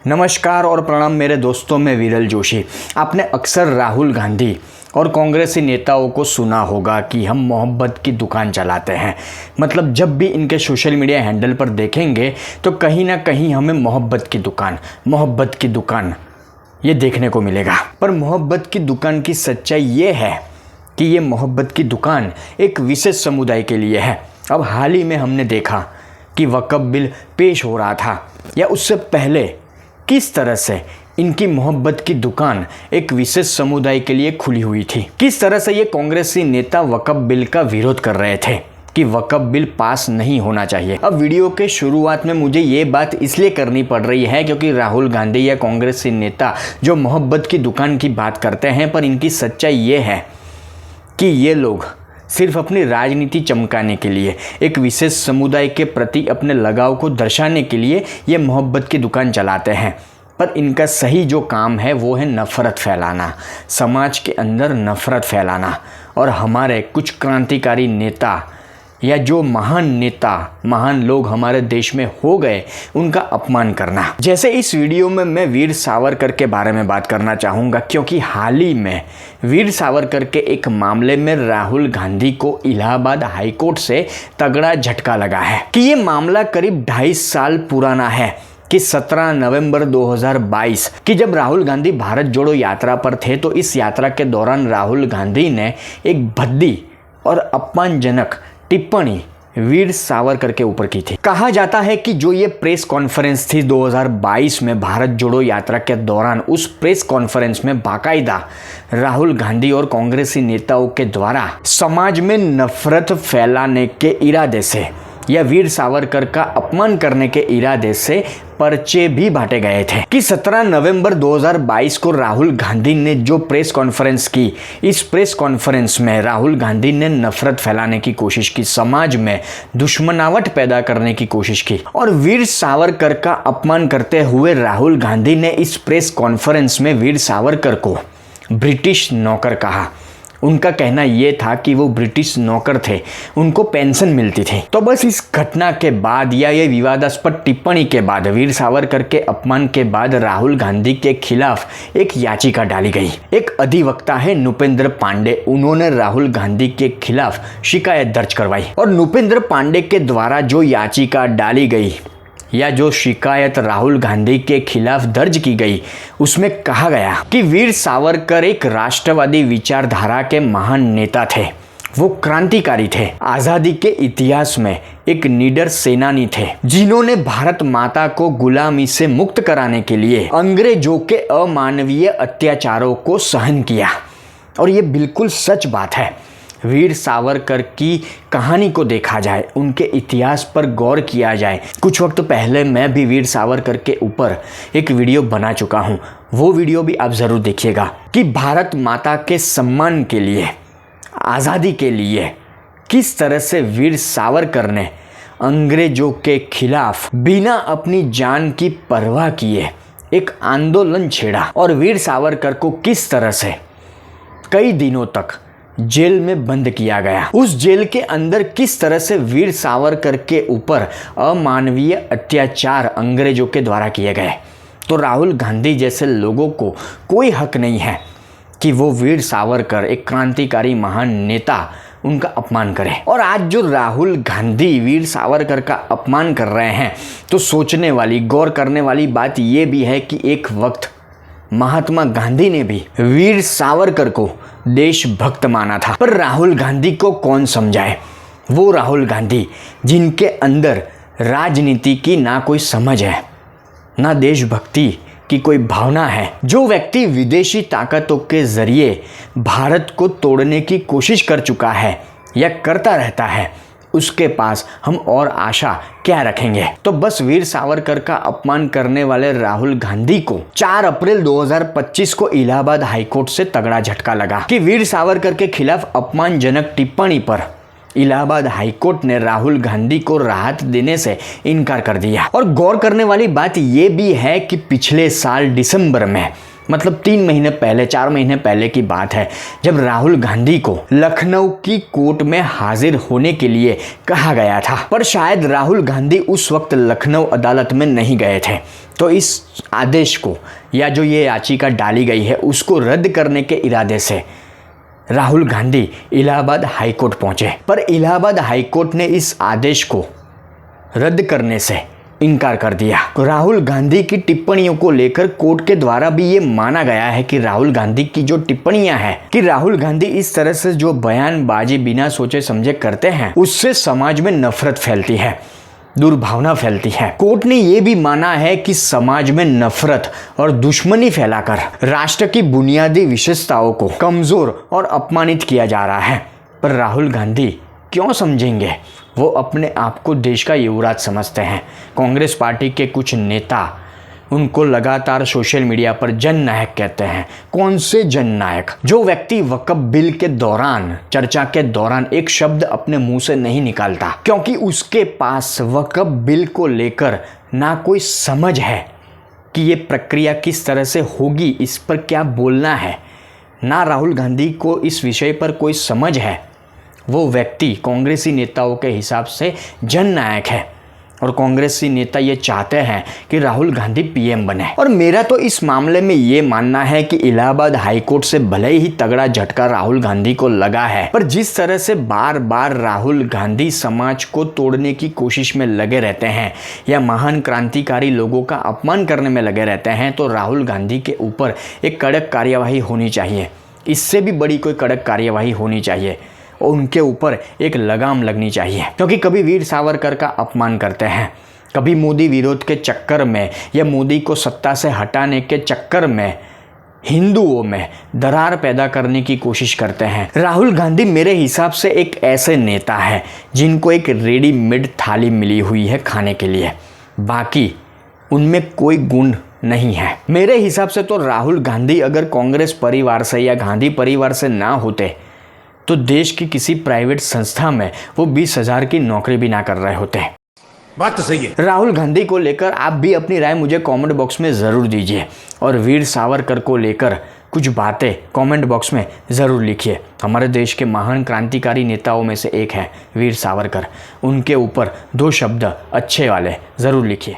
नमस्कार और प्रणाम मेरे दोस्तों, मैं विरल जोशी। आपने अक्सर राहुल गांधी और कांग्रेसी नेताओं को सुना होगा कि हम मोहब्बत की दुकान चलाते हैं। मतलब जब भी इनके सोशल मीडिया हैंडल पर देखेंगे तो कहीं ना कहीं हमें मोहब्बत की दुकान ये देखने को मिलेगा। पर मोहब्बत की दुकान की सच्चाई ये है कि ये मोहब्बत की दुकान एक विशेष समुदाय के लिए है। अब हाल ही में हमने देखा कि वक्फ बिल पेश हो रहा था, या उससे पहले किस तरह से इनकी मोहब्बत की दुकान एक विशेष समुदाय के लिए खुली हुई थी। किस तरह से ये कांग्रेसी नेता वक्फ बिल का विरोध कर रहे थे कि वक्फ बिल पास नहीं होना चाहिए। अब वीडियो के शुरुआत में मुझे ये बात इसलिए करनी पड़ रही है क्योंकि राहुल गांधी या कांग्रेसी नेता जो मोहब्बत की दुकान की बात करते हैं, पर इनकी सच्चाई ये है कि ये लोग सिर्फ अपनी राजनीति चमकाने के लिए, एक विशेष समुदाय के प्रति अपने लगाव को दर्शाने के लिए ये मोहब्बत की दुकान चलाते हैं। पर इनका सही जो काम है वो है नफ़रत फैलाना, समाज के अंदर नफ़रत फैलाना, और हमारे कुछ क्रांतिकारी नेता या जो महान लोग हमारे देश में हो गए उनका अपमान करना। जैसे इस वीडियो में मैं वीर सावरकर के बारे में बात करना चाहूँगा, क्योंकि हाल ही में वीर सावरकर के एक मामले में राहुल गांधी को इलाहाबाद हाईकोर्ट से तगड़ा झटका लगा है कि ये मामला करीब 2.5 साल पुराना है कि 17 नवंबर 2022 की जब राहुल गांधी भारत जोड़ो यात्रा पर थे, तो इस यात्रा के दौरान राहुल गांधी ने एक भद्दी और अपमानजनक टिप्पणी वीर सावरकर के ऊपर की थी। कहा जाता है कि जो ये प्रेस कॉन्फ्रेंस थी 2022 में भारत जोड़ो यात्रा के दौरान, उस प्रेस कॉन्फ्रेंस में बाकायदा राहुल गांधी और कांग्रेसी नेताओं के द्वारा समाज में नफरत फैलाने के इरादे से या वीर सावरकर का अपमान करने के इरादे से पर्चे भी बांटे गए थे कि 17 नवंबर 2022 को राहुल गांधी ने जो प्रेस कॉन्फ्रेंस की, इस प्रेस कॉन्फ्रेंस में राहुल गांधी ने नफरत फैलाने की कोशिश की, समाज में दुश्मनावट पैदा करने की कोशिश की, और वीर सावरकर का अपमान करते हुए राहुल गांधी ने इस प्रेस कॉन्फ्रेंस में वीर सावरकर को ब्रिटिश नौकर कहा। उनका कहना यह था कि वो ब्रिटिश नौकर थे, उनको पेंशन मिलती थी। तो बस इस घटना के बाद या ये विवादास्पद टिप्पणी के बाद, वीर सावरकर के अपमान के बाद राहुल गांधी के खिलाफ एक याचिका डाली गई। एक अधिवक्ता है नुपेंद्र पांडे, उन्होंने राहुल गांधी के खिलाफ शिकायत दर्ज करवाई, और नुपेंद्र पांडे के द्वारा जो याचिका डाली गई या जो शिकायत राहुल गांधी के खिलाफ दर्ज की गई, उसमें कहा गया कि वीर सावरकर एक राष्ट्रवादी विचारधारा के महान नेता थे, वो क्रांतिकारी थे, आजादी के इतिहास में एक निडर सेनानी थे, जिन्होंने भारत माता को गुलामी से मुक्त कराने के लिए अंग्रेजों के अमानवीय अत्याचारों को सहन किया। और ये बिल्कुल सच बात है। वीर सावरकर की कहानी को देखा जाए, उनके इतिहास पर गौर किया जाए। कुछ वक्त पहले मैं भी वीर सावरकर के ऊपर एक वीडियो बना चुका हूँ, वो वीडियो भी आप ज़रूर देखिएगा कि भारत माता के सम्मान के लिए, आज़ादी के लिए किस तरह से वीर सावरकर ने अंग्रेजों के खिलाफ बिना अपनी जान की परवाह किए एक आंदोलन छेड़ा, और वीर सावरकर को किस तरह से कई दिनों तक जेल में बंद किया गया। उस जेल के अंदर किस तरह से वीर सावरकर के ऊपर अमानवीय अत्याचार अंग्रेजों के द्वारा किए गए। तो राहुल गांधी जैसे लोगों को कोई हक नहीं है कि वो वीर सावरकर, एक क्रांतिकारी महान नेता, उनका अपमान करें। और आज जो राहुल गांधी वीर सावरकर का अपमान कर रहे हैं, तो सोचने वाली, गौर करने वाली बात ये भी है कि एक वक्त महात्मा गांधी ने भी वीर सावरकर को देशभक्त माना था। पर राहुल गांधी को कौन समझाए? वो राहुल गांधी जिनके अंदर राजनीति की ना कोई समझ है, ना देशभक्ति की कोई भावना है, जो व्यक्ति विदेशी ताकतों के जरिए भारत को तोड़ने की कोशिश कर चुका है या करता रहता है, उसके पास हम और आशा क्या रखेंगे। तो बस वीर सावरकर का अपमान करने वाले राहुल गांधी को 4 अप्रैल 2025 को इलाहाबाद हाईकोर्ट से तगड़ा झटका लगा कि वीर सावरकर के खिलाफ अपमानजनक टिप्पणी पर इलाहाबाद हाईकोर्ट ने राहुल गांधी को राहत देने से इनकार कर दिया। और गौर करने वाली बात यह भी है कि पिछले साल दिसंबर में मतलब 3 महीने पहले, 4 महीने पहले की बात है, जब राहुल गांधी को लखनऊ की कोर्ट में हाजिर होने के लिए कहा गया था। पर शायद राहुल गांधी उस वक्त लखनऊ अदालत में नहीं गए थे, तो इस आदेश को या जो ये याचिका डाली गई है उसको रद्द करने के इरादे से राहुल गांधी इलाहाबाद हाईकोर्ट पहुंचे। पर इलाहाबाद हाईकोर्ट ने इस आदेश को रद्द करने से इनकार कर दिया। राहुल गांधी की टिप्पणियों को लेकर कोर्ट के द्वारा भी ये माना गया है कि राहुल गांधी की जो टिप्पणियां हैं, कि राहुल गांधी इस तरह से जो बयानबाजी बिना सोचे समझे करते हैं, उससे समाज में नफरत फैलती है, दुर्भावना फैलती है। कोर्ट ने यह भी माना है कि समाज में नफरत और दुश्मनी फैलाकर राष्ट्र की बुनियादी विशेषताओं को कमजोर और अपमानित किया जा रहा है। पर राहुल गांधी क्यों समझेंगे? वो अपने आप को देश का युवराज समझते हैं। कांग्रेस पार्टी के कुछ नेता उनको लगातार सोशल मीडिया पर जननायक कहते हैं। कौन से जननायक? जो व्यक्ति वक्फ बिल के दौरान, चर्चा के दौरान एक शब्द अपने मुंह से नहीं निकालता, क्योंकि उसके पास वक्फ बिल को लेकर ना कोई समझ है कि ये प्रक्रिया किस तरह से होगी, इस पर क्या बोलना है, ना राहुल गांधी को इस विषय पर कोई समझ है। वो व्यक्ति कांग्रेसी नेताओं के हिसाब से जननायक है और कांग्रेसी नेता ये चाहते हैं कि राहुल गांधी पीएम बने। और मेरा तो इस मामले में ये मानना है कि इलाहाबाद हाईकोर्ट से भले ही तगड़ा झटका राहुल गांधी को लगा है, पर जिस तरह से बार बार राहुल गांधी समाज को तोड़ने की कोशिश में लगे रहते हैं या महान क्रांतिकारी लोगों का अपमान करने में लगे रहते हैं, तो राहुल गांधी के ऊपर एक कड़क कार्यवाही होनी चाहिए। इससे भी बड़ी कोई कड़क कार्यवाही होनी चाहिए और उनके ऊपर एक लगाम लगनी चाहिए, क्योंकि कभी वीर सावरकर का अपमान करते हैं, कभी मोदी विरोध के चक्कर में या मोदी को सत्ता से हटाने के चक्कर में हिंदुओं में दरार पैदा करने की कोशिश करते हैं। राहुल गांधी मेरे हिसाब से एक ऐसे नेता है जिनको एक रेडीमेड थाली मिली हुई है खाने के लिए, बाकी उनमें कोई गुण नहीं है। मेरे हिसाब से तो राहुल गांधी अगर कांग्रेस परिवार से या गांधी परिवार से ना होते तो देश की किसी प्राइवेट संस्था में वो 20,000 की नौकरी भी ना कर रहे होते। बात तो सही है। राहुल गांधी को लेकर आप भी अपनी राय मुझे कमेंट बॉक्स में ज़रूर दीजिए और वीर सावरकर को लेकर कुछ बातें कमेंट बॉक्स में ज़रूर लिखिए। हमारे देश के महान क्रांतिकारी नेताओं में से एक है वीर सावरकर, उनके ऊपर 2 शब्द अच्छे वाले ज़रूर लिखिए।